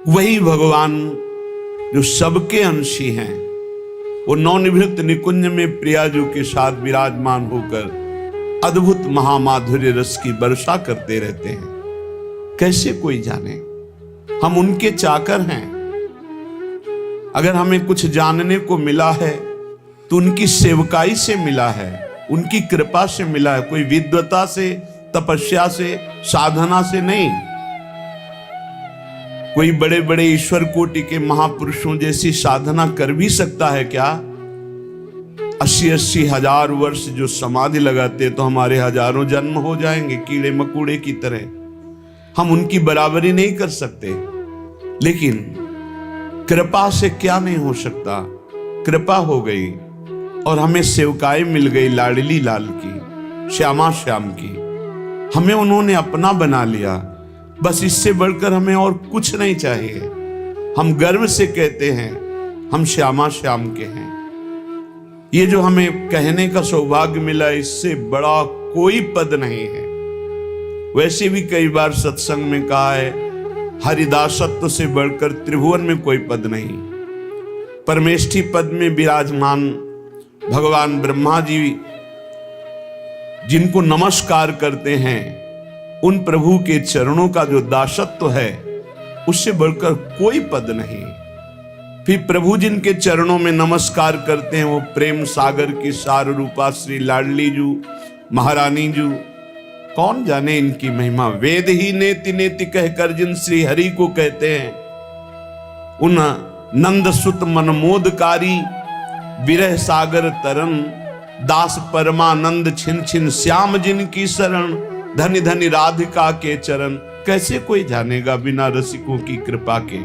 वही भगवान जो सबके अंशी हैं, वो नवनिवृत्त निकुंज में प्रियाजू के साथ विराजमान होकर अद्भुत महामाधुर्य रस की वर्षा करते रहते हैं। कैसे कोई जाने, हम उनके चाकर हैं। अगर हमें कुछ जानने को मिला है तो उनकी सेवकाई से मिला है, उनकी कृपा से मिला है, कोई विद्वता से, तपस्या से, साधना से नहीं। कोई बड़े बड़े ईश्वर कोटि के महापुरुषों जैसी साधना कर भी सकता है क्या? 80-80 हजार वर्ष जो समाधि लगाते तो हमारे हजारों जन्म हो जाएंगे कीड़े मकोड़े की तरह। हम उनकी बराबरी नहीं कर सकते, लेकिन कृपा से क्या नहीं हो सकता। कृपा हो गई और हमें सेवकाई मिल गई लाडली लाल की, श्यामा श्याम की। हमें उन्होंने अपना बना लिया, बस इससे बढ़कर हमें और कुछ नहीं चाहिए। हम गर्व से कहते हैं हम श्यामा श्याम के हैं। ये जो हमें कहने का सौभाग्य मिला, इससे बड़ा कोई पद नहीं है। वैसे भी कई बार सत्संग में कहा है, हरिदासत्व से बढ़कर त्रिभुवन में कोई पद नहीं। परमेष्ठी पद में विराजमान भगवान ब्रह्मा जी जिनको नमस्कार करते हैं, उन प्रभु के चरणों का जो दासत्व है, उससे बढ़कर कोई पद नहीं। फिर प्रभु जिनके चरणों में नमस्कार करते हैं, वो प्रेम सागर की सार रूपा श्री लाडली जू महारानी जू। कौन जाने इनकी महिमा। वेद ही नेति नेति कहकर जिन श्री हरि को कहते हैं, उन नंद सुत मनमोदकारी विरह सागर तरन, दास परमानंद छिन छिन श्याम जिनकी शरण, धनि धनि राधिका के चरण। कैसे कोई जानेगा बिना रसिकों की कृपा के।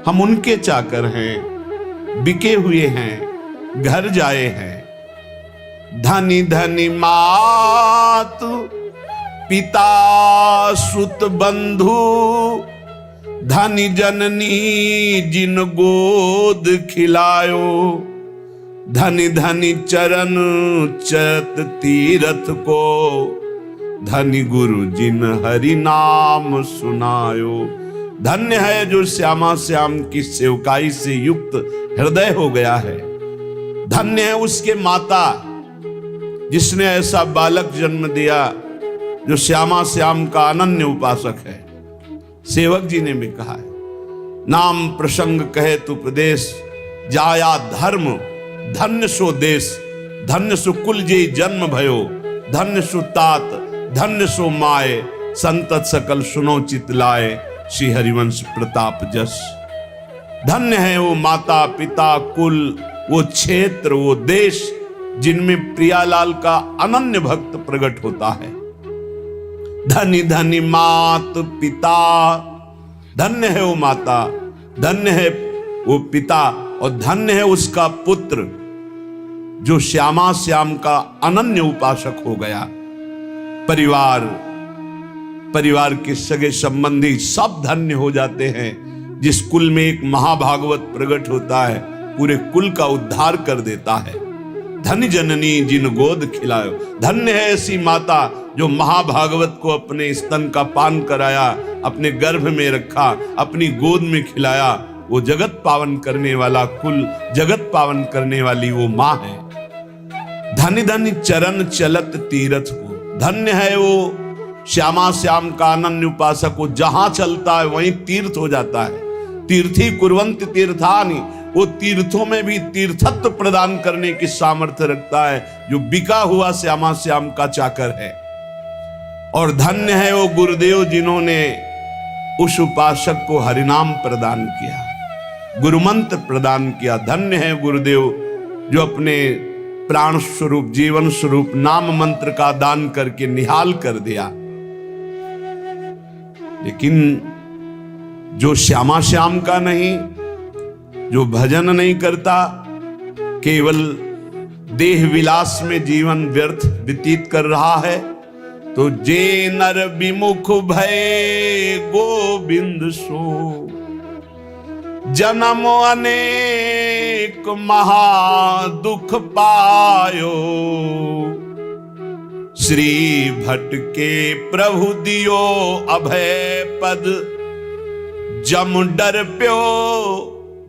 हम उनके चाकर हैं, बिके हुए हैं, घर जाए हैं। धनि धनि मातु पिता सुत बंधु, धनि जननी जिन गोद खिलायो, धनि धनि चरण चत तीरथ को, धनि गुरु जिन हरि नाम सुनायो। धन्य है जो श्यामा श्याम की सेवकाई से युक्त हृदय हो गया है। धन्य है उसके माता जिसने ऐसा बालक जन्म दिया जो श्यामा श्याम का अनन्य उपासक है। सेवक जी ने भी कहा है, नाम प्रसंग कहे तु प्रदेश, जाया धर्म धन्य सो देश, धन्य सो कुल जे जन्म भयो, धन्य सो तात धन्य सो माए, संतत सकल सुनो चित लाए, श्री हरिवंश प्रताप जस। धन्य है वो माता पिता कुल, वो क्षेत्र, वो देश जिनमें प्रियालाल का अनन्य भक्त प्रकट होता है। धनि धनि मात पिता, धन्य है वो माता, धन्य है वो पिता, और धन्य है उसका पुत्र जो श्यामा श्याम का अनन्य उपासक हो गया। परिवार के सगे संबंधी सब धन्य हो जाते हैं। जिस कुल में एक महाभागवत प्रकट होता है, पूरे कुल का उद्धार कर देता है। धन्य जननी जिन गोद खिलायो, धन्य है ऐसी माता जो महाभागवत को अपने स्तन का पान कराया, अपने गर्भ में रखा, अपनी गोद में खिलाया। वो जगत पावन करने वाला कुल, जगत पावन करने वाली वो माँ है। धन्य धन्य चरण चलत तीरथ को, धन्य है वो श्यामा श्याम का अनन्य उपासक को, जहां चलता है वहीं तीर्थ हो जाता है। तीर्थी कुर्वन्ति तीर्थानि, वो तीर्थों में भी तीर्थत्व प्रदान करने की सामर्थ्य रखता है, जो बिका हुआ श्यामा श्याम का चाकर है। और धन्य है वो गुरुदेव जिन्होंने उस उपासक को हरिनाम प्रदान किया, गुरुमंत्र प्रदान किया। धन्य है गुरुदेव जो अपने प्राण स्वरूप, जीवन स्वरूप नाम मंत्र का दान करके निहाल कर दिया। लेकिन जो श्यामा श्याम का नहीं, जो भजन नहीं करता, केवल देह विलास में जीवन व्यर्थ व्यतीत कर रहा है, तो जे नर विमुख भय गोविंद सो, जन्म अनेक महा दुख पायो, श्री भट्ट के प्रभु दियो अभय पद, जम डर प्यो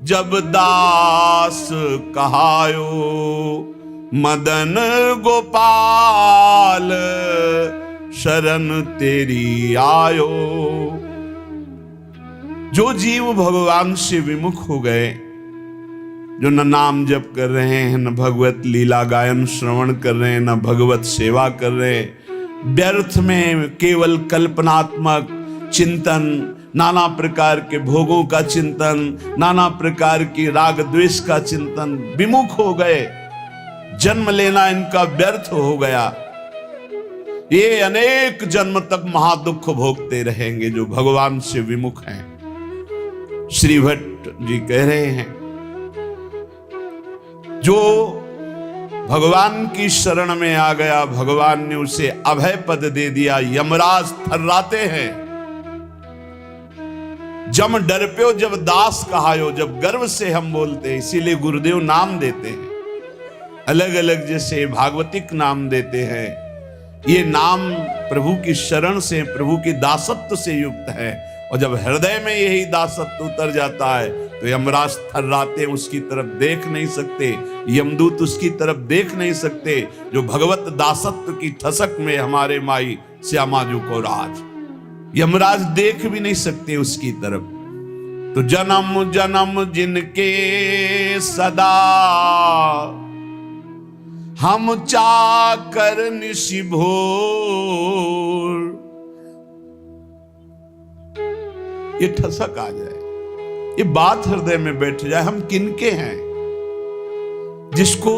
जब दास कहायो, मदन गोपाल शरण तेरी आयो। जो जीव भगवान से विमुख हो गए, जो न नाम जप कर रहे हैं, न भगवत लीला गायन श्रवण कर रहे हैं, न भगवत सेवा कर रहे हैं, व्यर्थ में केवल कल्पनात्मक चिंतन, नाना प्रकार के भोगों का चिंतन, नाना प्रकार की राग द्वेष का चिंतन, विमुख हो गए, जन्म लेना इनका व्यर्थ हो गया, ये अनेक जन्म तक महादुख भोगते रहेंगे जो भगवान से विमुख हैं। श्री भट्ट जी कह रहे हैं, जो भगवान की शरण में आ गया, भगवान ने उसे अभय पद दे दिया। यमराज थर्राते हैं, जम डर प्यो जब दास कहायो, जब गर्व से हम बोलते हैं, इसीलिए गुरुदेव नाम देते हैं, अलग अलग जैसे भागवतिक नाम देते हैं। ये नाम प्रभु की शरण से, प्रभु की दासत्व से युक्त है, और जब हृदय में यही दासत्व उतर जाता है तो यमराज थर्राते, उसकी तरफ देख नहीं सकते, यमदूत उसकी तरफ देख नहीं सकते, जो भगवत दासत्व की ठसक में हमारे माई श्यामाजू को राज, यमराज देख भी नहीं सकते उसकी तरफ। तो जन्म जन्म जिनके सदा हम चाकर निशि भोर, ये ठसक आ जाए, ये बात हृदय में बैठ जाए, हम किनके हैं। जिसको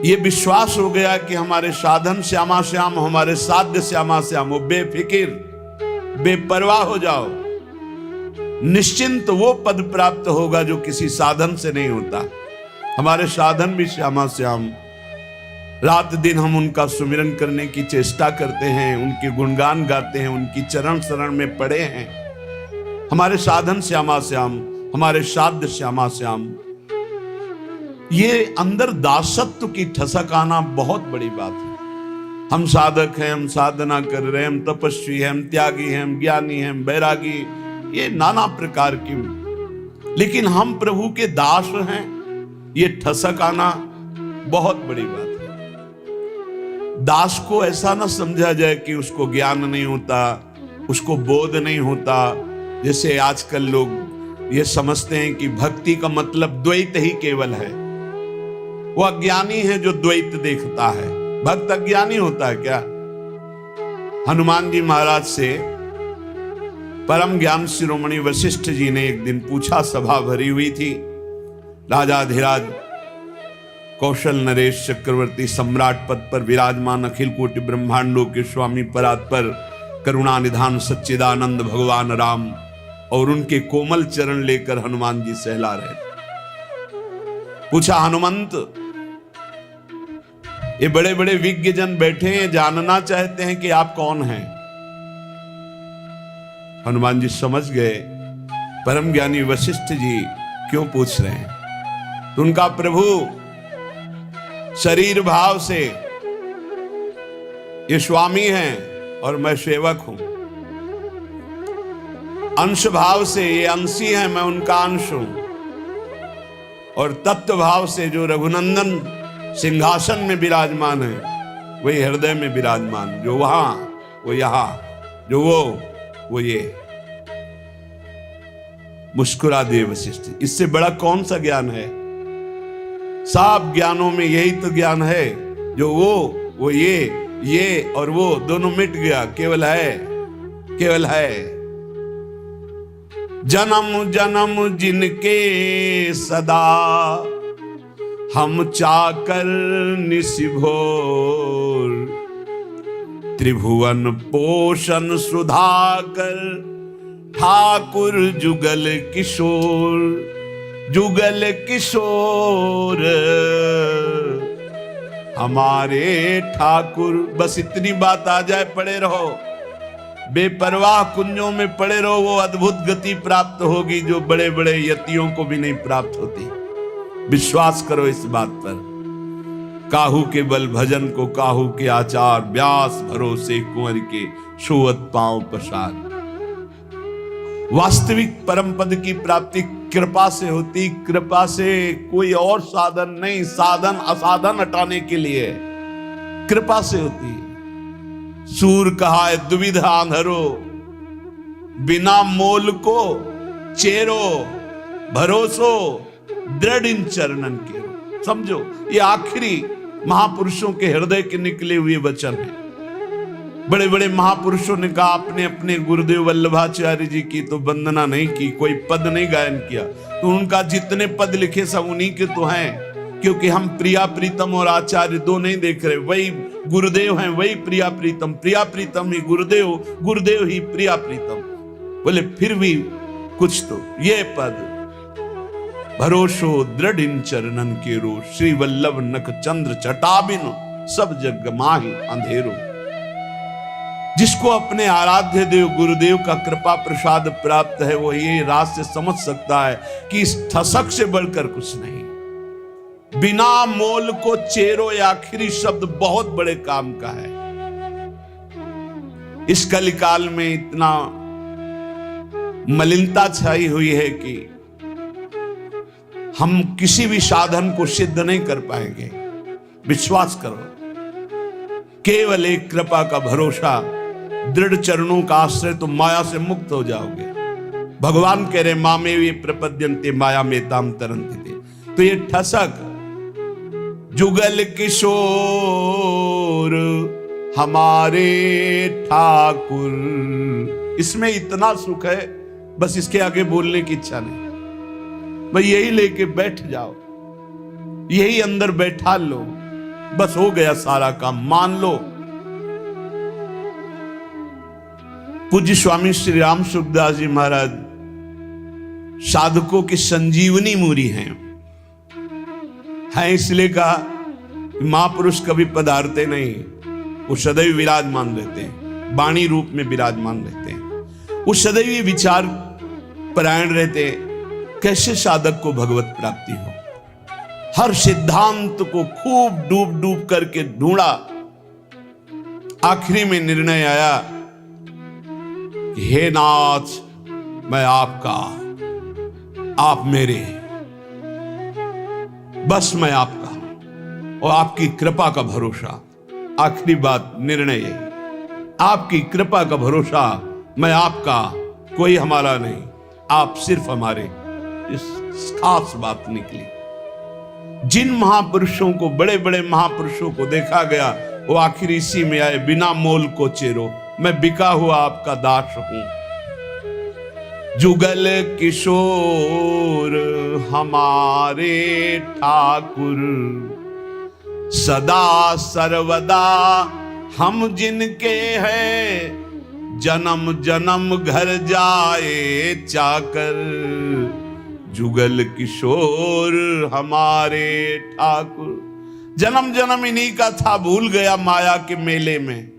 ये विश्वास हो गया कि हमारे साधन श्यामा श्याम, हमारे साध्य श्यामा श्याम, वो बेफिकिर बेपरवाह हो जाओ, निश्चिंत वो पद प्राप्त होगा जो किसी साधन से नहीं होता। हमारे साधन भी श्यामा श्याम, रात दिन हम उनका सुमिरन करने की चेष्टा करते हैं, उनके गुणगान गाते हैं, उनकी चरण शरण में पड़े हैं। हमारे साधन श्यामा श्याम, हमारे साध्य श्यामा श्याम, ये अंदर दासत्व की ठसक आना बहुत बड़ी बात है। हम साधक हैं, हम साधना कर रहे हैं, हम तपस्वी हैं, हम त्यागी हैं, हम ज्ञानी हैं, हम बैरागी, ये नाना प्रकार की, लेकिन हम प्रभु के दास हैं, ये ठसक आना बहुत बड़ी बात है। दास को ऐसा ना समझा जाए कि उसको ज्ञान नहीं होता, उसको बोध नहीं होता। जैसे आजकल लोग ये समझते हैं कि भक्ति का मतलब द्वैत ही केवल है। वो अज्ञानी है जो द्वैत देखता है, भक्त अज्ञानी होता है क्या? हनुमान जी महाराज से परम ज्ञान शिरोमणि वशिष्ठ जी ने एक दिन पूछा, सभा भरी हुई थी, राजाधिराज कौशल नरेश चक्रवर्ती सम्राट पद पर विराजमान, अखिल कोटि ब्रह्मांडों के स्वामी परात्पर करुणा निधान सच्चिदानंद भगवान राम, और उनके कोमल चरण लेकर हनुमान जी सहला रहे थे। पूछा, हनुमंत, ये बड़े बड़े विज्ञ जन बैठे हैं, जानना चाहते हैं कि आप कौन हैं। हनुमान जी समझ गए परम ज्ञानी वशिष्ठ जी क्यों पूछ रहे हैं। तो उनका प्रभु शरीर भाव से ये स्वामी हैं और मैं सेवक हूं, अंश भाव से ये अंशी हैं, मैं उनका अंश हूं, और तत्व भाव से जो रघुनंदन सिंहासन में विराजमान है वही हृदय में विराजमान, जो वहां वो यहां, जो वो ये। मुस्कुरा दिए वशिष्ठ, इससे बड़ा कौन सा ज्ञान है? सब ज्ञानों में यही तो ज्ञान है, जो वो ये और वो दोनों मिट गया, केवल है। जन्म जन्म जिनके सदा हम चाकर निशि भोर, त्रिभुवन पोषण सुधाकर ठाकुर जुगल किशोर हमारे ठाकुर। बस इतनी बात आ जाए, पड़े रहो, बेपरवाह कुंजों में पड़े रहो, वो अद्भुत गति प्राप्त होगी जो बड़े बड़े यतियों को भी नहीं प्राप्त होती। विश्वास करो इस बात पर। काहू के बल भजन को काहू के आचार, व्यास भरोसे कुंवर के सोवत पांव पसार। वास्तविक परम पद की प्राप्ति कृपा से होती, कृपा से, कोई और साधन नहीं। साधन असाधन हटाने के लिए कृपा से होती। सूर कहा है दुविधा अंधरो, बिना मोल को चेरो, भरोसो दृढ़ इन चरणन के। समझो, ये आखिरी महापुरुषों के हृदय के निकले हुए वचन हैं। बड़े बड़े महापुरुषों ने कहा, अपने अपने गुरुदेव वल्लभाचार्य जी की तो वंदना नहीं की, कोई पद नहीं गायन किया, तो उनका जितने पद लिखे सब उन्हीं के तो हैं, क्योंकि हम प्रिया प्रीतम और आचार्य दो नहीं देख रहे। वही गुरुदेव हैं, वही प्रिया प्रीतम, प्रिया प्रीतम ही गुरुदेव, गुरुदेव ही प्रिया प्रीतम। बोले फिर भी कुछ तो ये पद, भरोसो दृढ़ इन चरणन के रो, श्री वल्लभ नख चंद्र चटाबिन, सब जग माही अंधेरो। जिसको अपने आराध्य देव गुरुदेव का कृपा प्रसाद प्राप्त है, वो ये रात से समझ सकता है कि इस ठसक से बढ़कर कुछ नहीं। बिना मोल को चेरो, ये आखिरी शब्द बहुत बड़े काम का है। इस कलिकाल में इतना मलिनता छाई हुई है कि हम किसी भी साधन को सिद्ध नहीं कर पाएंगे। विश्वास करो, केवल एक कृपा का भरोसा, दृढ़ चरणों का आश्रय, तो माया से मुक्त हो जाओगे। भगवान कह रहे मामे वे प्रपद्यन्ते माया में ताम तरन्ति थे। तो ये ठसक, जुगल किशोर हमारे ठाकुर, इसमें इतना सुख है, बस इसके आगे बोलने की इच्छा नहीं। भाई यही लेके बैठ जाओ, यही अंदर बैठा लो, बस हो गया सारा काम, मान लो। पूज्य स्वामी श्री राम सुखदास जी महाराज साधकों की संजीवनी मूरी हैं। इसलिए कहा महापुरुष कभी पधारते नहीं, वो सदैव विराजमान रहते हैं, वाणी रूप में विराजमान रहते हैं। वो सदैव विचार परायण रहते, कैसे साधक को भगवत प्राप्ति हो। हर सिद्धांत को खूब डूब डूब करके ढूंढा, आखिरी में निर्णय आया, हे नाथ मैं आपका, आप मेरे, बस मैं आपका और आपकी कृपा का भरोसा। आखिरी बात, निर्णय यही, आपकी कृपा का भरोसा, मैं आपका, कोई हमारा नहीं, आप सिर्फ हमारे। इस खास बात निकली। जिन महापुरुषों को, बड़े बड़े महापुरुषों को देखा गया, वो आखिर इसी में आए, बिना मोल को चेरो, मैं बिका हुआ आपका दास हूं। जुगल किशोर हमारे ठाकुर, सदा सर्वदा हम जिनके हैं, जन्म जन्म घर जाए चाकर। जुगल किशोर हमारे ठाकुर, जन्म जन्म इन्हीं का था, भूल गया माया के मेले में।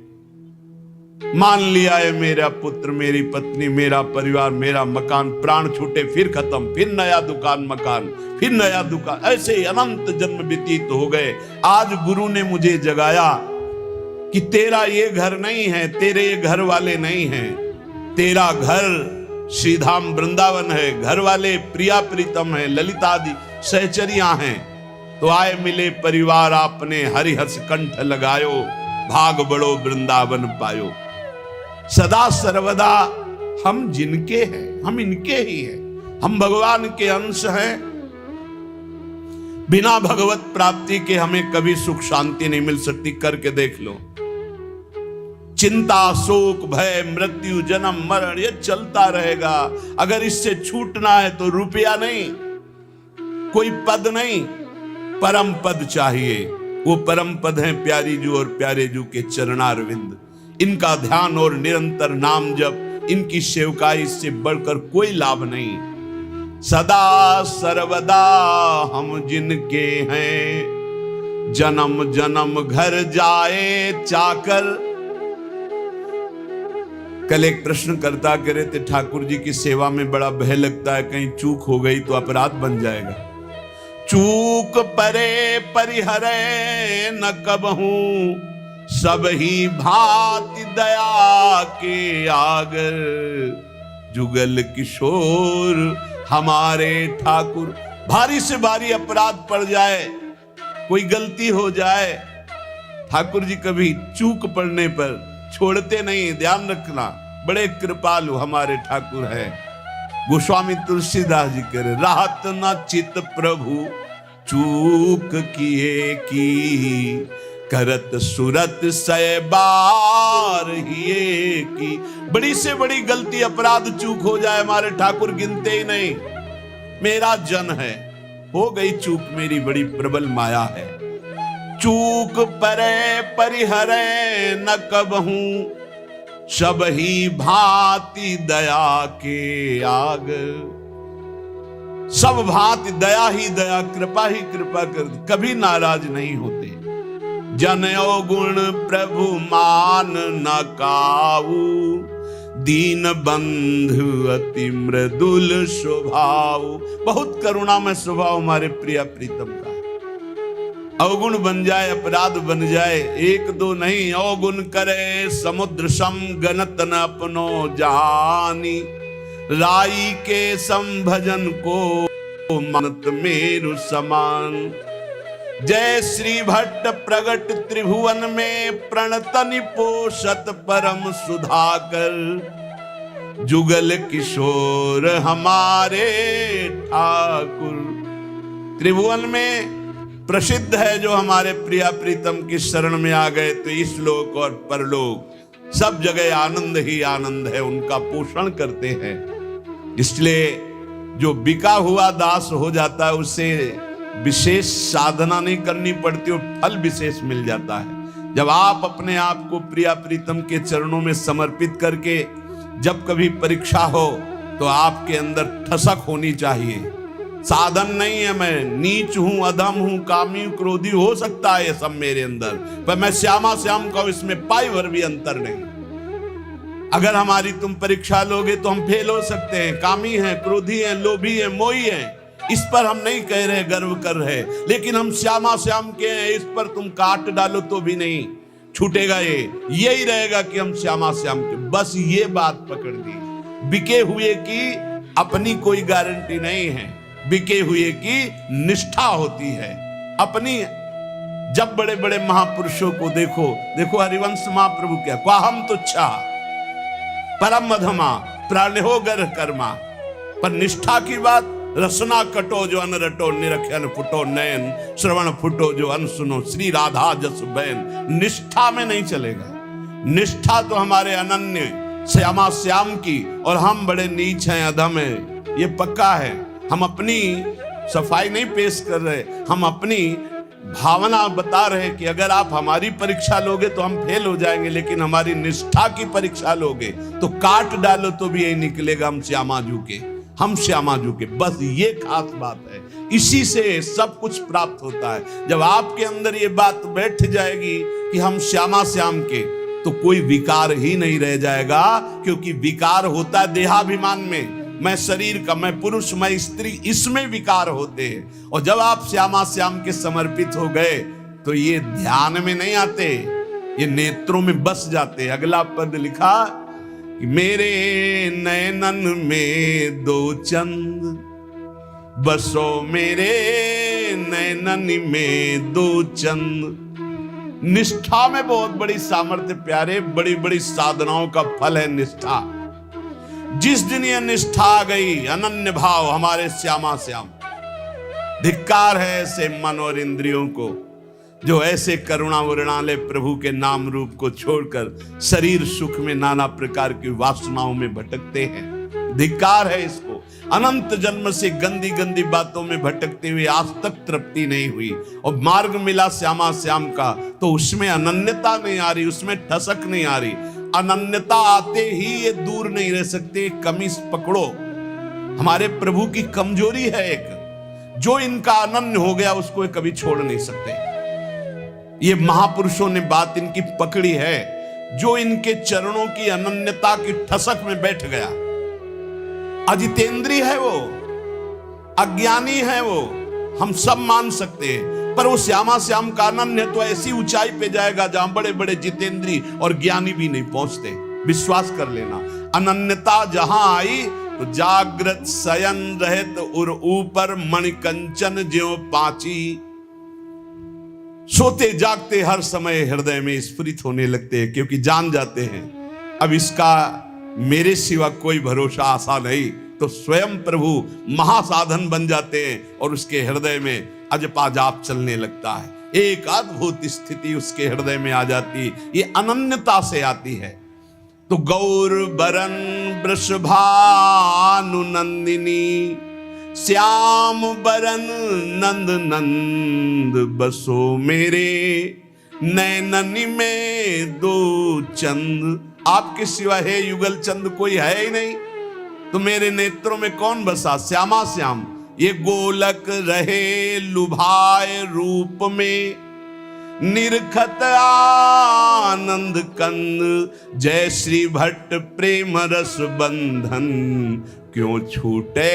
मान लिया है मेरा पुत्र, मेरी पत्नी, मेरा परिवार, मेरा मकान, प्राण छूटे फिर खत्म, फिर नया दुकान मकान, फिर नया दुकान, ऐसे अनंत जन्म व्यतीत हो गए। आज गुरु ने मुझे जगाया कि तेरा ये घर नहीं है, तेरे ये घर वाले नहीं हैं, तेरा घर श्रीधाम वृंदावन है, घर वाले प्रिया प्रीतम है, ललितादि सहचरियां हैं। तो आए मिले परिवार आपने, हरिहर्ष कंठ लगायो, भाग बड़ो वृंदावन पायो। सदा सर्वदा हम जिनके हैं, हम इनके ही हैं, हम भगवान के अंश हैं। बिना भगवत प्राप्ति के हमें कभी सुख शांति नहीं मिल सकती। करके देख लो, चिंता शोक भय मृत्यु जन्म मरण ये चलता रहेगा। अगर इससे छूटना है तो रुपया नहीं, कोई पद नहीं, परम पद चाहिए। वो परम पद हैं प्यारी जू और प्यारे जू के चरणारविंद। इनका ध्यान और निरंतर नाम जप, इनकी सेवकाई, इससे बढ़कर कोई लाभ नहीं। सदा सर्वदा हम जिनके हैं, जन्म जन्म घर जाए चाकर। कल एक प्रश्न करता कह रहे थे, ठाकुर जी की सेवा में बड़ा भय लगता है, कहीं चूक हो गई तो अपराध बन जाएगा। चूक परे परिहरे न कबहूं, सब ही भांति दया के आगर। जुगल किशोर हमारे ठाकुर। भारी से भारी अपराध पड़ जाए, कोई गलती हो जाए, ठाकुर जी कभी चूक पड़ने पर छोड़ते नहीं, ध्यान रखना, बड़े कृपालु हमारे ठाकुर है। गोस्वामी तुलसीदास जी कह रहे, राहत न चित प्रभु चूक किए की, करत सुरत सय बार हिए की। बड़ी से बड़ी गलती अपराध चूक हो जाए, हमारे ठाकुर गिनते ही नहीं। मेरा जन है, हो गई चूक, मेरी बड़ी प्रबल माया है। चूक परे परिहरे न कबहूं, सब ही भांति दया के आग। सब भांति दया ही दया, कृपा ही कृपा कर, कभी नाराज नहीं होते। जनयो गुण प्रभु मान न काऊ, दीन बंधु अति मृदुल स्वभाव। बहुत करुणामय स्वभाव हमारे प्रिय प्रीतम का। अवगुण बन जाए, अपराध बन जाए, एक दो नहीं, अवगुण करे समुद्र सम, गणत न अपनो जहानी। राई के संभजन को मनत मेरु समान। जय श्री भट्ट प्रगट त्रिभुवन में, प्रणतनि पोषत परम सुधाकर। जुगल किशोर हमारे ठाकुर। त्रिभुवन में प्रसिद्ध है जो हमारे प्रिया प्रीतम की शरण में आ गए तो इस लोक और परलोक सब जगह आनंद ही आनंद है, उनका पोषण करते हैं। इसलिए जो बिका हुआ दास हो जाता है उसे विशेष साधना नहीं करनी पड़ती और फल विशेष मिल जाता है। जब आप अपने आप को प्रिया प्रीतम के चरणों में समर्पित करके जब कभी परीक्षा हो तो आपके अंदर ठसक होनी चाहिए। साधन नहीं है, मैं नीच हूं, अधम हूं, कामी हूं, क्रोधी, हो सकता है ये सब मेरे अंदर, पर मैं श्यामा श्याम का इसमें पाई भर भी अंतर नहीं। अगर हमारी तुम परीक्षा लोगे तो हम फेल हो सकते हैं। कामी हैं, क्रोधी हैं, लोभी हैं, मोही हैं, इस पर हम नहीं कह रहे गर्व कर रहे, लेकिन हम श्यामा श्याम के हैं, इस पर तुम काट डालो तो भी नहीं छूटेगा। यही रहेगा कि हम श्यामा श्याम के, बस ये बात पकड़ दी। बिके हुए की अपनी कोई गारंटी नहीं है, बिके हुए की निष्ठा होती है अपनी। जब बड़े बड़े महापुरुषों को देखो, देखो हरिवंश महाप्रभु क्या, क्वाहम तुच्छा परम मधमा प्राणहो गर कर्मा। पर निष्ठा की बात, रसना कटो जो अन रटो, निरखन फुटो नयन, श्रवण फुटो जो अन सुनो, श्री राधा जस बैन। निष्ठा में नहीं चलेगा। निष्ठा तो हमारे अनन्य श्यामा श्याम की, और हम बड़े नीच हैं, अधम हैं, ये पक्का है। हम अपनी सफाई नहीं पेश कर रहे, हम अपनी भावना बता रहे कि अगर आप हमारी परीक्षा लोगे तो हम फेल हो जाएंगे, लेकिन हमारी निष्ठा की परीक्षा लोगे तो काट डालो तो भी यही निकलेगा, हम श्यामाजू के, हम श्यामाजू के। बस ये खास बात है, इसी से सब कुछ प्राप्त होता है। जब आपके अंदर ये बात बैठ जाएगी कि हम श्यामा श्याम के, तो कोई विकार ही नहीं रह जाएगा, क्योंकि विकार होता है देहाभिमान में, मैं शरीर का, मैं पुरुष, मैं स्त्री, इसमें विकार होते हैं। और जब आप श्यामा श्याम के समर्पित हो गए तो ये ध्यान में नहीं आते, ये नेत्रों में बस जाते। अगला पद लिखा कि मेरे नयनन में दो चंद बसो, मेरे नयनन में दो चंद। निष्ठा में बहुत बड़ी सामर्थ्य प्यारे, बड़ी बड़ी साधनाओं का फल है निष्ठा। जिस दिन ये निष्ठा आ गई, अनन्य भाव हमारे श्यामा श्याम, धिक्कार है ऐसे मन और इंद्रियों को जो ऐसे करुणा वर्णाले प्रभु के नाम रूप को छोड़कर शरीर सुख में नाना प्रकार की वासनाओं में भटकते हैं। धिक्कार है इसको। अनंत जन्म से गंदी गंदी बातों में भटकते हुए आज तक तृप्ति नहीं हुई, और मार्ग मिला श्यामा श्याम का तो उसमें अनन्यता नहीं आ रही, उसमें ठसक नहीं आ रही। अनन्यता आते ही ये दूर नहीं रह सकते। कमी पकड़ो, हमारे प्रभु की कमजोरी है एक, जो इनका अनन्य हो गया उसको कभी छोड़ नहीं सकते। ये महापुरुषों ने बात इनकी पकड़ी है, जो इनके चरणों की अनन्यता की ठसक में बैठ गया। अजितेंद्रिय है वो, अज्ञानी है वो, हम सब मान सकते हैं, पर वो श्यामा श्याम का अनन्य तो ऐसी ऊंचाई पे जाएगा जहां बड़े बड़े जितेंद्री और ज्ञानी भी नहीं पहुंचते। विश्वास कर लेना, अनन्यता जहां आई तो जागृत शयन रहत उर ऊपर मणिकंचन ज्यों पांची। सोते जागते हर समय हृदय में स्फुरित होने लगते हैं, क्योंकि जान जाते हैं अब इसका मेरे सिवा कोई भरोसा आशा नहीं। तो स्वयं प्रभु महासाधन बन जाते हैं और उसके हृदय में अजपा जाप चलने लगता है। एक अद्भुत स्थिति उसके हृदय में आ जाती, ये अनन्यता से आती है। तो गौर बरन वृषभानु नंदिनी, श्याम बरन नंद नंद बसो मेरे, नैननी में दो चंद। आपके सिवा हे युगल चंद कोई है ही नहीं, तो मेरे नेत्रों में कौन बसा? श्यामा श्याम। ये गोलक रहे लुभाए रूप में, निरखत आनंद कंद, जय श्री भट्ट प्रेम रस बंधन, क्यों छूटे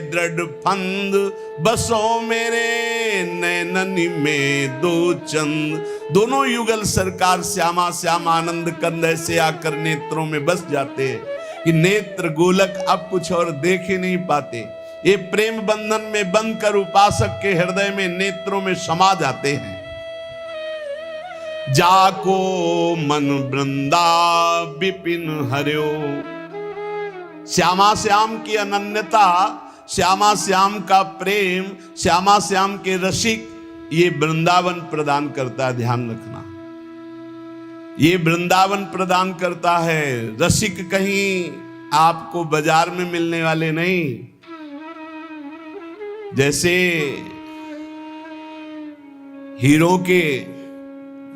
दृढ़ फंद, बसो मेरे नैननी में दो चंद। दोनों युगल सरकार श्यामा श्याम आनंद कंद ऐसे आकर नेत्रों में बस जाते हैं कि नेत्र गोलक अब कुछ और देख ही नहीं पाते। ये प्रेम बंधन में बंद कर उपासक के हृदय में नेत्रों में समा जाते हैं। जाको मन वृंदा विपिन हरियो, श्यामा श्याम की अनन्यता, श्यामा श्याम का प्रेम, श्यामा श्याम के रसिक ये वृंदावन प्रदान करता है। ध्यान रखना, ये वृंदावन प्रदान करता है। रसिक कहीं आपको बाजार में मिलने वाले नहीं। जैसे हीरो के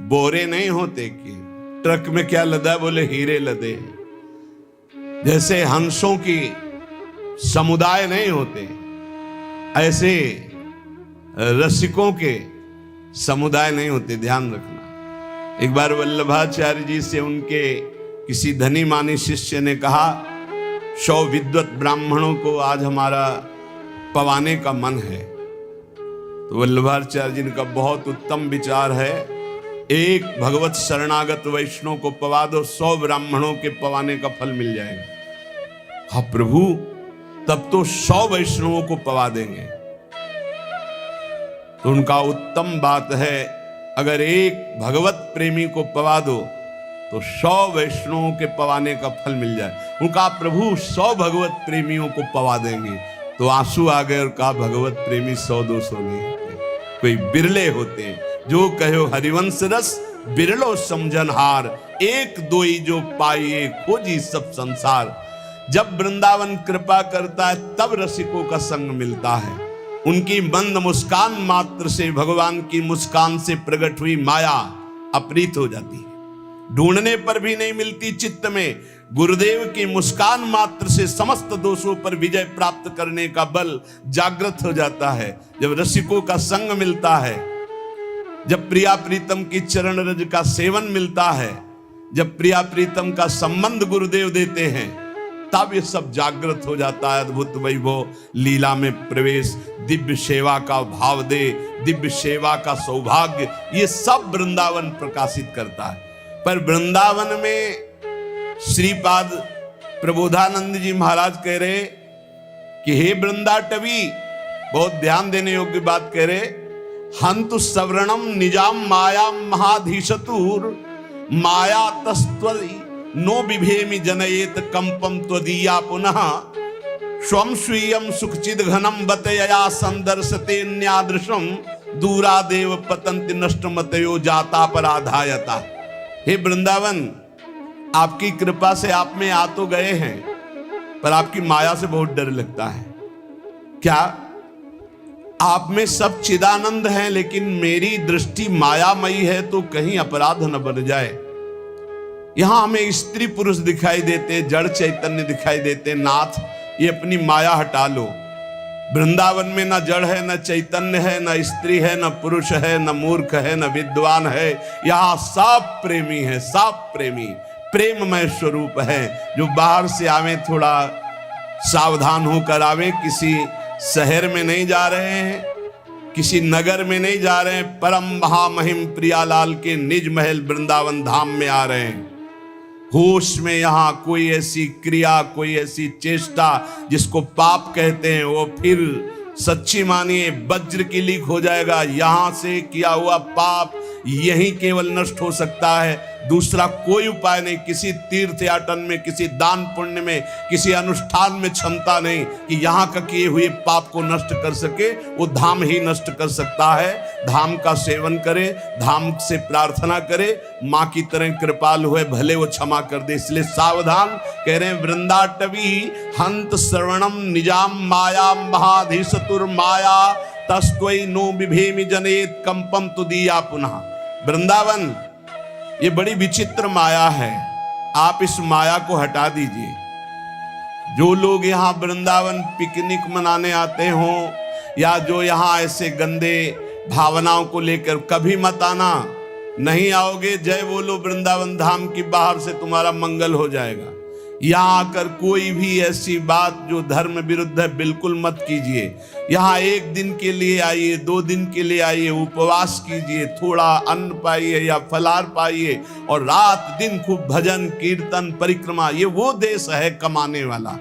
बोरे नहीं होते कि ट्रक में क्या लदा, बोले हीरे लदे। जैसे हंसों की समुदाय नहीं होते, ऐसे रसिकों के समुदाय नहीं होते। ध्यान रखना। एक बार वल्लभाचार्य जी से उनके किसी धनी मानी शिष्य ने कहा, 100 विद्वत ब्राह्मणों को आज हमारा पवाने का मन है। तो वल्लभाचार्य जी का बहुत उत्तम विचार है, एक भगवत शरणागत वैष्णव को पवा दो, 100 ब्राह्मणों के पवाने का फल मिल जाएगा। हाँ प्रभु, तब तो 100 वैष्णवों को पवा देंगे। तो उनका उत्तम बात है, अगर एक भगवत प्रेमी को पवा दो तो 100 वैष्णवों के पवाने का फल मिल जाए। उनका प्रभु 100 भगवत प्रेमियों को पवा देंगे। तो आंसू आ गए और कहा, भगवत प्रेमी 100-200 नहीं होते, कोई बिरले होते हैं। जो कहो हरिवंश रस बिरलो समझनहार, एक दोई जो पाइए खोजी सब संसार। जब वृंदावन कृपा करता है तब रसिकों का संग मिलता है। उनकी मंद मुस्कान मात्र से भगवान की मुस्कान से प्रकट हुई माया अपरीत हो जाती है, ढूंढने पर भी नहीं मिलती चित्त में। गुरुदेव की मुस्कान मात्र से समस्त दोषों पर विजय प्राप्त करने का बल जागृत हो जाता है। जब रसिकों का संग मिलता है, जब प्रिया प्रीतम की चरण रज का सेवन मिलता है, जब प्रिया प्रीतम का संबंध गुरुदेव देते हैं, तब ये सब जागृत हो जाता है। अद्भुत वैभव लीला में प्रवेश, दिव्य सेवा का भाव दे, दिव्य सेवा का सौभाग्य, ये सब वृंदावन प्रकाशित करता है। पर वृंदावन में श्रीपाद प्रबोधानंद जी महाराज कह रहे कि हे वृंदाटवी, बहुत ध्यान देने योग्य बात कह रहे, हंतु सवर्णम निजाम माया महाधीशतुर, माया तस्त्वरी नो बिभेमि जनयेत कंपम त्वदीया पुनः, स्वम स्वीयम सुखचिद घनम बतयया संदर्शते न्यादृशम, दूरादेव पतंति नष्टमतयो जाता पराधायता। हे वृंदावन, आपकी कृपा से आप में आ तो गए हैं, पर आपकी माया से बहुत डर लगता है। क्या आप में सब चिदानंद हैं, लेकिन मेरी दृष्टि मायामयी है, तो कहीं अपराध न बन जाए। यहां हमें स्त्री पुरुष दिखाई देते, जड़ चैतन्य दिखाई देते। नाथ, ये अपनी माया हटा लो। वृंदावन में न जड़ है, न चैतन्य है, न स्त्री है, न पुरुष है, न मूर्ख है, न विद्वान है। यहाँ सब प्रेमी है, सब प्रेमी प्रेममय स्वरूप है। जो बाहर से आवे थोड़ा सावधान होकर आवे। किसी शहर में नहीं जा रहे हैं, किसी नगर में नहीं जा रहे हैं, परम महामहिम प्रियालाल के निज महल वृंदावन धाम में आ रहे हैं। होश में यहाँ कोई ऐसी क्रिया, कोई ऐसी चेष्टा जिसको पाप कहते हैं, वो फिर सच्ची मानिए वज्र की लीक हो जाएगा। यहां से किया हुआ पाप यही केवल नष्ट हो सकता है, दूसरा कोई उपाय नहीं। किसी तीर्थ याटन में, किसी दान पुण्य में, किसी अनुष्ठान में क्षमता नहीं कि यहाँ का किए हुए पाप को नष्ट कर सके। वो धाम ही नष्ट कर सकता है। धाम का सेवन करे, धाम से प्रार्थना करे, माँ की तरह कृपालु है, भले वो क्षमा कर दे। इसलिए सावधान कह रहे हैं, वृंदाटवी हंत श्रवणम निजाम माया महाधीशतुर माया तस्त्वई नो विभेमि जनेत कंपम तुदिया पुनः। वृंदावन ये बड़ी विचित्र माया है, आप इस माया को हटा दीजिए। जो लोग यहाँ वृंदावन पिकनिक मनाने आते हों, या जो यहाँ ऐसे गंदे भावनाओं को लेकर, कभी मत आना। नहीं आओगे, जय बोलो वृंदावन धाम की, बाहर से तुम्हारा मंगल हो जाएगा। यहाँ आकर कोई भी ऐसी बात जो धर्म विरुद्ध है बिल्कुल मत कीजिए। यहाँ 1 दिन के लिए आइए, 2 दिन के लिए आइए, उपवास कीजिए, थोड़ा अन्न पाइए या फलाहार पाइए, और रात दिन खूब भजन कीर्तन परिक्रमा। ये वो देश है कमाने वाला,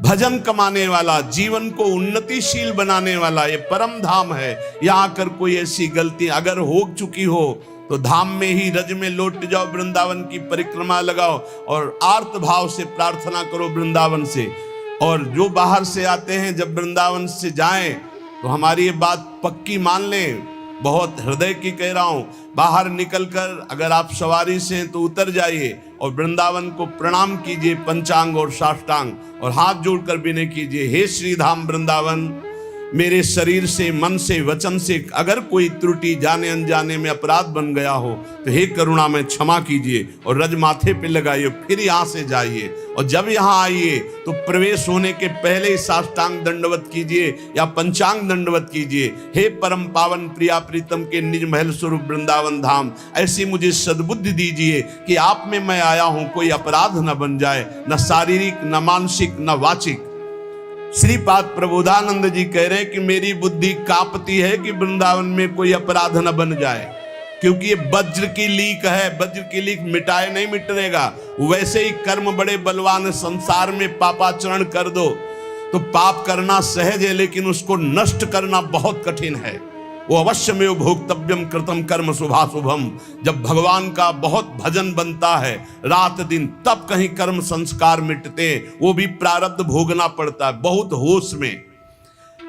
भजन कमाने वाला, जीवन को उन्नतिशील बनाने वाला, ये परम धाम है। यहाँ आकर कोई ऐसी गलती अगर हो चुकी हो तो धाम में ही रज में लौट जाओ, वृंदावन की परिक्रमा लगाओ और आर्त भाव से प्रार्थना करो वृंदावन से। और जो बाहर से आते हैं, जब वृंदावन से जाएं तो हमारी ये बात पक्की मान लें, बहुत हृदय की कह रहा हूं, बाहर निकलकर अगर आप सवारी से हैं तो उतर जाइए और वृंदावन को प्रणाम कीजिए, पंचांग और साष्टांग, और हाथ जोड़कर विनय कीजिए, हे श्री धाम वृंदावन, मेरे शरीर से, मन से, वचन से अगर कोई त्रुटि जाने अनजाने में अपराध बन गया हो तो हे करुणा में क्षमा कीजिए, और रज माथे पे लगाइए, फिर यहाँ से जाइए। और जब यहाँ आइए तो प्रवेश होने के पहले ही साष्टांग दंडवत कीजिए या पंचांग दंडवत कीजिए। हे परम पावन प्रिया प्रीतम के निज महल स्वरूप वृंदावन धाम, ऐसी मुझे सद्बुद्धि दीजिए कि आप में मैं आया हूँ, कोई अपराध न बन जाए, न शारीरिक, न मानसिक, न वाचिक। श्रीपाद प्रबोधानंद जी कह रहे हैं कि मेरी बुद्धि कांपती है कि वृंदावन में कोई अपराध न बन जाए, क्योंकि ये वज्र की लीक है, वज्र की लीक मिटाए नहीं मिटेगा। वैसे ही कर्म बड़े बलवान, संसार में पापाचरण कर दो तो पाप करना सहज है, लेकिन उसको नष्ट करना बहुत कठिन है। वो अवश्य में भोक्तव्यम कृतम कर्म शुभाशुभम। जब भगवान का बहुत भजन बनता है रात दिन, तब कहीं कर्म संस्कार मिटते, वो भी प्रारब्ध भोगना पड़ता है। बहुत होश में,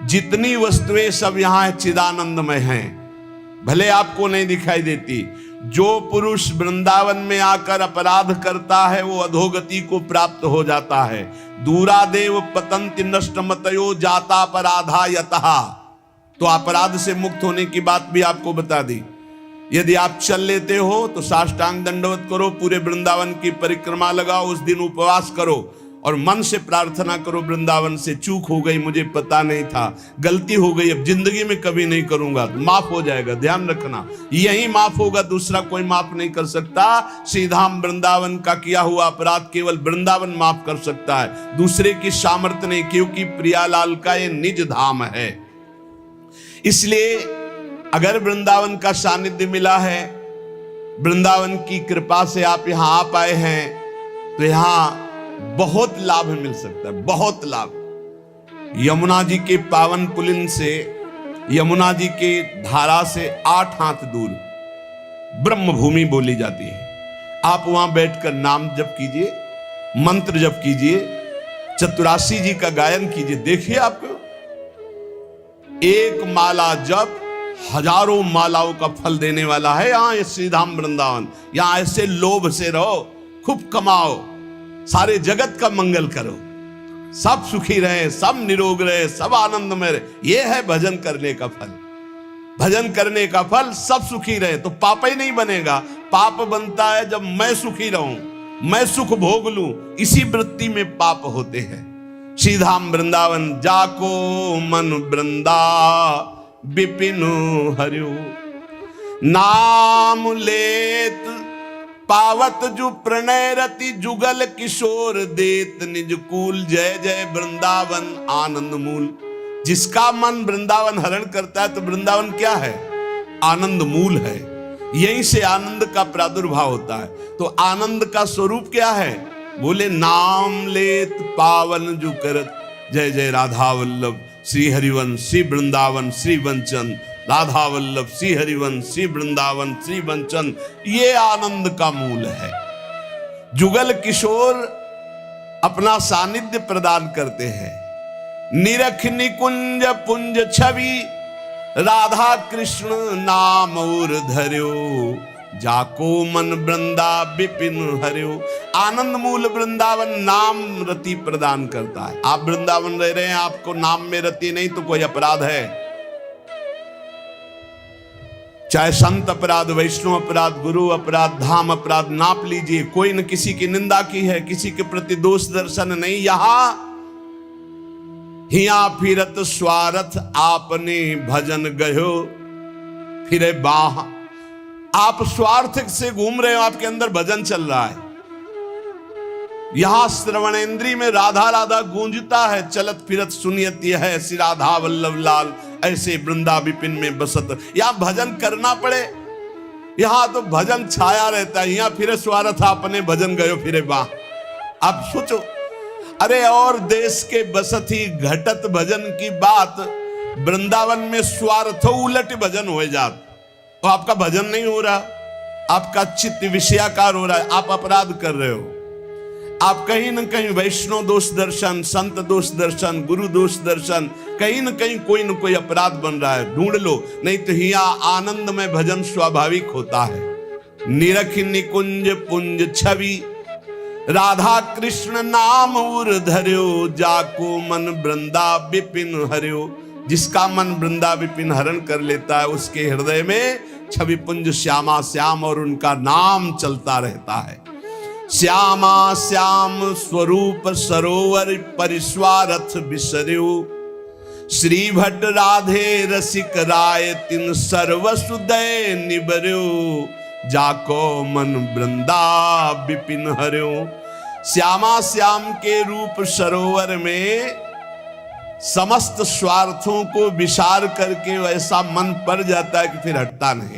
जितनी वस्तुएं सब यहाँ चिदानंदमय हैं, भले आपको नहीं दिखाई देती। जो पुरुष वृंदावन में आकर अपराध करता है वो अधोगति को प्राप्त हो जाता है। दूरादेव पतंति नष्ट मतयो जाता अपराधा यतः। तो अपराध से मुक्त होने की बात भी आपको बता दी। यदि आप चल लेते हो तो साष्टांग दंडवत करो, पूरे वृंदावन की परिक्रमा लगाओ, उस दिन उपवास करो और मन से प्रार्थना करो वृंदावन से, चूक हो गई, मुझे पता नहीं था, गलती हो गई, अब जिंदगी में कभी नहीं करूंगा, माफ हो जाएगा। ध्यान रखना, यही माफ होगा, दूसरा कोई माफ नहीं कर सकता। श्रीधाम वृंदावन का किया हुआ अपराध केवल वृंदावन माफ कर सकता है, दूसरे की सामर्थ्य नहीं, क्योंकि प्रियालाल का ये निज धाम है। इसलिए अगर वृंदावन का सानिध्य मिला है, वृंदावन की कृपा से आप यहां आ पाए हैं, तो यहां बहुत लाभ मिल सकता है, बहुत लाभ। यमुना जी के पावन पुलिन से, यमुना जी के धारा से 8 हाथ दूर ब्रह्म भूमि बोली जाती है। आप वहां बैठकर नाम जप कीजिए, मंत्र जप कीजिए, चतुरासी जी का गायन कीजिए। देखिए, आपको एक माला जप हजारों मालाओं का फल देने वाला है यहाँ श्रीधाम वृंदावन। यहाँ ऐसे लोभ से रहो, खूब कमाओ, सारे जगत का मंगल करो, सब सुखी रहे, सब निरोग रहे, सब आनंद में रहे। ये है भजन करने का फल। भजन करने का फल सब सुखी रहे तो पाप ही नहीं बनेगा। पाप बनता है जब मैं सुखी रहूं, मैं सुख भोग लूं, इसी वृत्ति में पाप होते हैं। श्रीधाम वृंदावन जाको मन वृंदा विपिनु हरियो, नाम लेत पावत जु प्रणय रति, जुगल किशोर देत निज कूल। जय जय वृंदावन आनंद मूल। जिसका मन वृंदावन हरण करता है तो वृंदावन क्या है? आनंद मूल है। यहीं से आनंद का प्रादुर्भाव होता है। तो आनंद का स्वरूप क्या है? बोले नाम लेत पावन जो करत, जय जय राधा वल्लभ श्री हरिवंश श्री वृंदावन श्री वंचन, राधा वल्लभ श्री हरिवंश श्री वृंदावन श्री वंचन। ये आनंद का मूल है। जुगल किशोर अपना सानिध्य प्रदान करते हैं। निरख निकुंज पुंज छवि, राधा कृष्ण नाम और धर्यो, जाको मन वृंदा विपिन हर्यो। आनंद मूल वृंदावन नाम रति प्रदान करता है। आप वृंदावन रह रहे हैं, आपको नाम में रति नहीं तो कोई अपराध है? चाहे संत अपराध, वैष्णव अपराध, गुरु अपराध, धाम अपराध नाप लीजिए, कोई न किसी की निंदा की है, किसी के प्रति दोष दर्शन नहीं। यहां हिया फिरत स्वार्थ आपने भजन गयो फिरे बाह। आप स्वार्थ से घूम रहे हो, आपके अंदर भजन चल रहा है। यहां श्रवणेंद्री में राधा राधा गूंजता है, चलत फिरत सुनियत यह है श्री राधा वल्लभ लाल, ऐसे वृंदा विपिन में बसत। यहां भजन करना पड़े, यहां तो भजन छाया रहता है। यहां फिरे स्वार्थ आपने भजन गयो फिरे बाह। आप सोचो, अरे और देश के बसत ही घटत भजन की बात, वृंदावन में स्वार्थो उलट भजन हो जात, तो आपका भजन नहीं हो रहा, आपका चित्त विषयाकार हो रहा है, आप अपराध कर रहे हो। आप कहीं न कहीं वैष्णव दोष दर्शन, संत दोष दर्शन, गुरु दोष दर्शन, कहीं न कहीं कोई न कोई अपराध बन रहा है, ढूंढ लो। नहीं तो हिया आनंद में भजन स्वाभाविक होता है। निरख निकुंज पुंज छवि, राधा कृष्ण नाम उर धर्यो, जाको मन वृंदा विपिन हर्यो। जिसका मन वृंदा विपिन हरण कर लेता है, उसके हृदय में छवि पुंज श्यामा श्याम और उनका नाम चलता रहता है। श्यामा श्याम स्वरूप सरोवर परिस्वारथ बिसर्यो, श्री भट्ट राधे रसिक राय तिन सर्वसुदय निबर्यो, जाको मन वृंदा विपिन हर्यो। श्यामा श्याम के रूप सरोवर में समस्त स्वार्थों को विसार करके ऐसा मन पड़ जाता है कि फिर हटता नहीं।